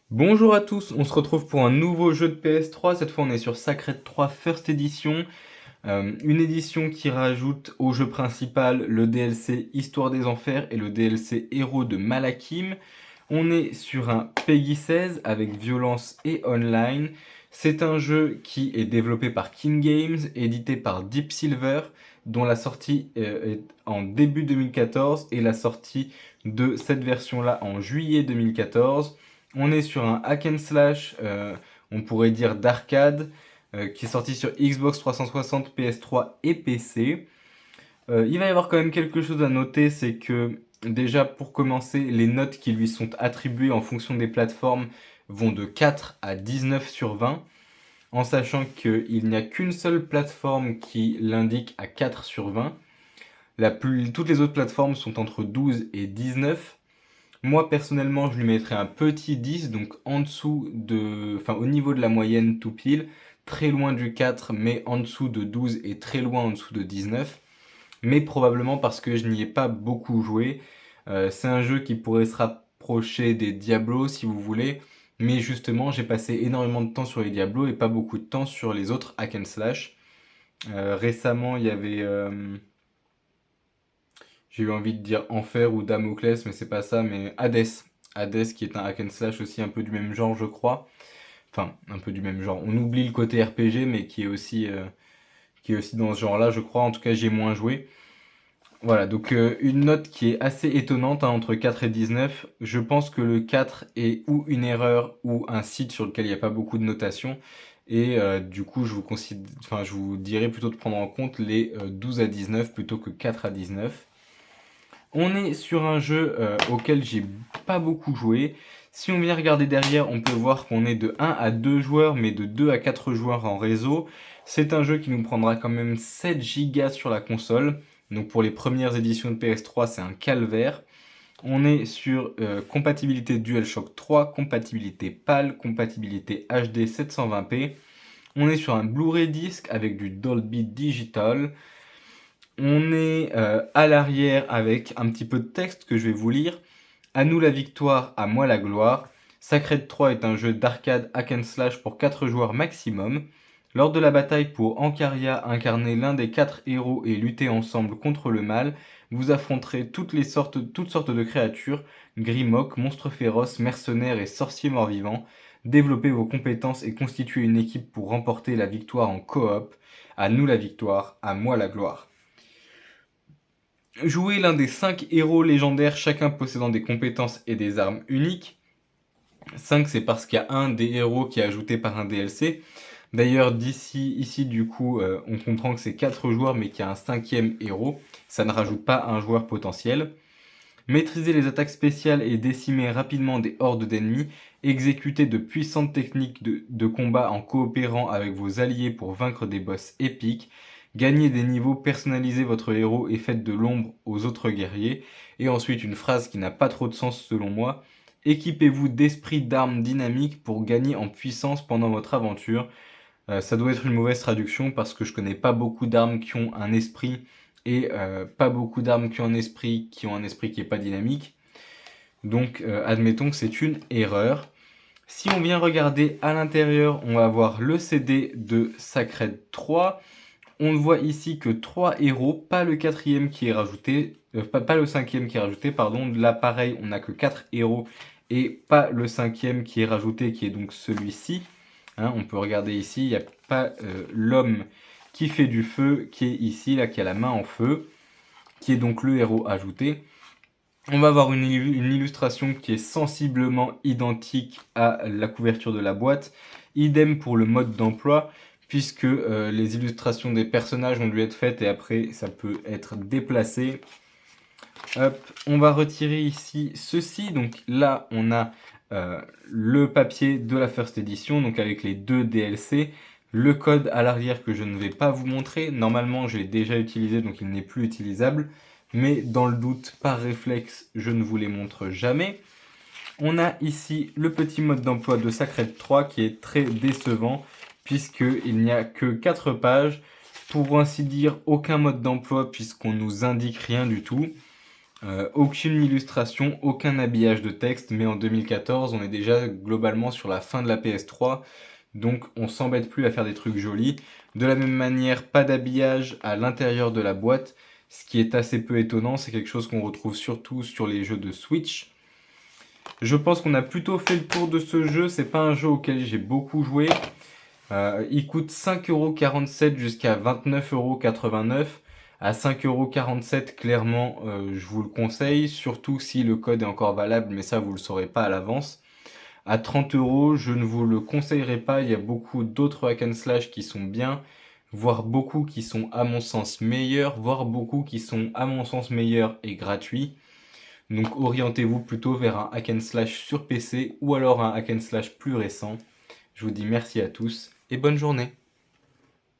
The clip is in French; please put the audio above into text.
Bonjour à tous, on se retrouve pour un nouveau jeu de PS3. Cette fois on est sur Sacred 3 First Edition, une édition qui rajoute au jeu principal le DLC Histoire des Enfers et le DLC Héros de Malakim. On est sur un Peggy 16 avec violence et online. C'est un jeu qui est développé par King Games, édité par Deep Silver, dont la sortie est en début 2014 et la sortie de cette version-là en juillet 2014. On est sur un hack and slash, on pourrait dire d'arcade, qui est sorti sur Xbox 360, PS3 et PC. Il va y avoir quand même quelque chose à noter, c'est que déjà pour commencer, les notes qui lui sont attribuées en fonction des plateformes vont de 4 à 19 sur 20, en sachant qu'il n'y a qu'une seule plateforme qui l'indique à 4 sur 20. Toutes les autres plateformes sont entre 12 et 19. Moi personnellement, je lui mettrais un petit 10, donc en dessous enfin au niveau de la moyenne tout pile, très loin du 4, mais en dessous de 12 et très loin en dessous de 19. Mais probablement parce que je n'y ai pas beaucoup joué. C'est un jeu qui pourrait se rapprocher des Diablo si vous voulez, mais justement j'ai passé énormément de temps sur les Diablo et pas beaucoup de temps sur les autres hack and slash. Récemment, il y avait j'ai eu envie de dire Enfer ou Damoclès, mais c'est pas ça, mais Hades. Hades qui est un hack and slash aussi un peu du même genre, je crois. Enfin, un peu du même genre. On oublie le côté RPG, mais qui est aussi dans ce genre-là, je crois. En tout cas, j'ai moins joué. Voilà, donc une note qui est assez étonnante, hein, entre 4 et 19. Je pense que le 4 est ou une erreur ou un site sur lequel il n'y a pas beaucoup de notation. Et du coup, je vous dirais plutôt de prendre en compte les 12 à 19 plutôt que 4 à 19. On est sur un jeu auquel j'ai pas beaucoup joué. Si on vient regarder derrière, on peut voir qu'on est de 1 à 2 joueurs, mais de 2 à 4 joueurs en réseau. C'est un jeu qui nous prendra quand même 7 gigas sur la console. Donc pour les premières éditions de PS3, c'est un calvaire. On est sur compatibilité DualShock 3, compatibilité PAL, compatibilité HD 720p. On est sur un Blu-ray disc avec du Dolby Digital. On est à l'arrière avec un petit peu de texte que je vais vous lire. À nous la victoire, à moi la gloire. Sacred 3 est un jeu d'arcade hack and slash pour 4 joueurs maximum. Lors de la bataille pour Ancaria, incarner l'un des 4 héros et lutter ensemble contre le mal, vous affronterez toutes sortes de créatures, grimoires, monstres féroces, mercenaires et sorciers morts-vivants. Développez vos compétences et constituez une équipe pour remporter la victoire en coop. À nous la victoire, à moi la gloire. Jouer l'un des 5 héros légendaires, chacun possédant des compétences et des armes uniques. 5, c'est parce qu'il y a un des héros qui est ajouté par un DLC. D'ailleurs, ici, du coup, on comprend que c'est 4 joueurs, mais qu'il y a un 5e héros. Ça ne rajoute pas un joueur potentiel. Maîtriser les attaques spéciales et décimer rapidement des hordes d'ennemis. Exécuter de puissantes techniques de combat en coopérant avec vos alliés pour vaincre des boss épiques. Gagner des niveaux, personnaliser votre héros et faites de l'ombre aux autres guerriers. Et ensuite, une phrase qui n'a pas trop de sens selon moi. Équipez-vous d'esprit d'armes dynamiques pour gagner en puissance pendant votre aventure. Ça doit être une mauvaise traduction parce que je connais pas beaucoup d'armes qui ont un esprit et pas beaucoup d'armes qui ont un esprit qui est pas dynamique. Donc admettons que c'est une erreur. Si on vient regarder à l'intérieur, on va avoir le CD de Sacred 3. On voit ici que 3 héros, pas le quatrième qui est rajouté, pas le cinquième qui est rajouté, pardon. Là pareil, on n'a que 4 héros et pas le cinquième qui est rajouté, qui est donc celui-ci. Hein, on peut regarder ici, il n'y a pas l'homme qui fait du feu, qui est ici, là, qui a la main en feu, qui est donc le héros ajouté. On va avoir une illustration qui est sensiblement identique à la couverture de la boîte. Idem pour le mode d'emploi, puisque les illustrations des personnages ont dû être faites et après ça peut être déplacé. Hop, on va retirer ici ceci. Donc là, on a le papier de la First Edition, donc avec les 2 DLC. Le code à l'arrière que je ne vais pas vous montrer. Normalement, je l'ai déjà utilisé, donc il n'est plus utilisable. Mais dans le doute, par réflexe, je ne vous les montre jamais. On a ici le petit mode d'emploi de Sacred 3 qui est très décevant, puisqu'il n'y a que 4 pages. Pour ainsi dire, aucun mode d'emploi, puisqu'on nous indique rien du tout. Aucune illustration, aucun habillage de texte, mais en 2014, on est déjà globalement sur la fin de la PS3, donc on s'embête plus à faire des trucs jolis. De la même manière, pas d'habillage à l'intérieur de la boîte, ce qui est assez peu étonnant, c'est quelque chose qu'on retrouve surtout sur les jeux de Switch. Je pense qu'on a plutôt fait le tour de ce jeu, c'est pas un jeu auquel j'ai beaucoup joué. Il coûte 5,47€ jusqu'à 29,89€. À 5,47€, clairement, je vous le conseille, surtout si le code est encore valable, mais ça, vous le saurez pas à l'avance. À 30€, je ne vous le conseillerais pas, il y a beaucoup d'autres hack and slash qui sont bien, voire beaucoup qui sont à mon sens meilleurs, voire beaucoup qui sont à mon sens meilleurs et gratuits. Donc orientez-vous plutôt vers un hack and slash sur PC ou alors un hack and slash plus récent. Je vous dis merci à tous et bonne journée.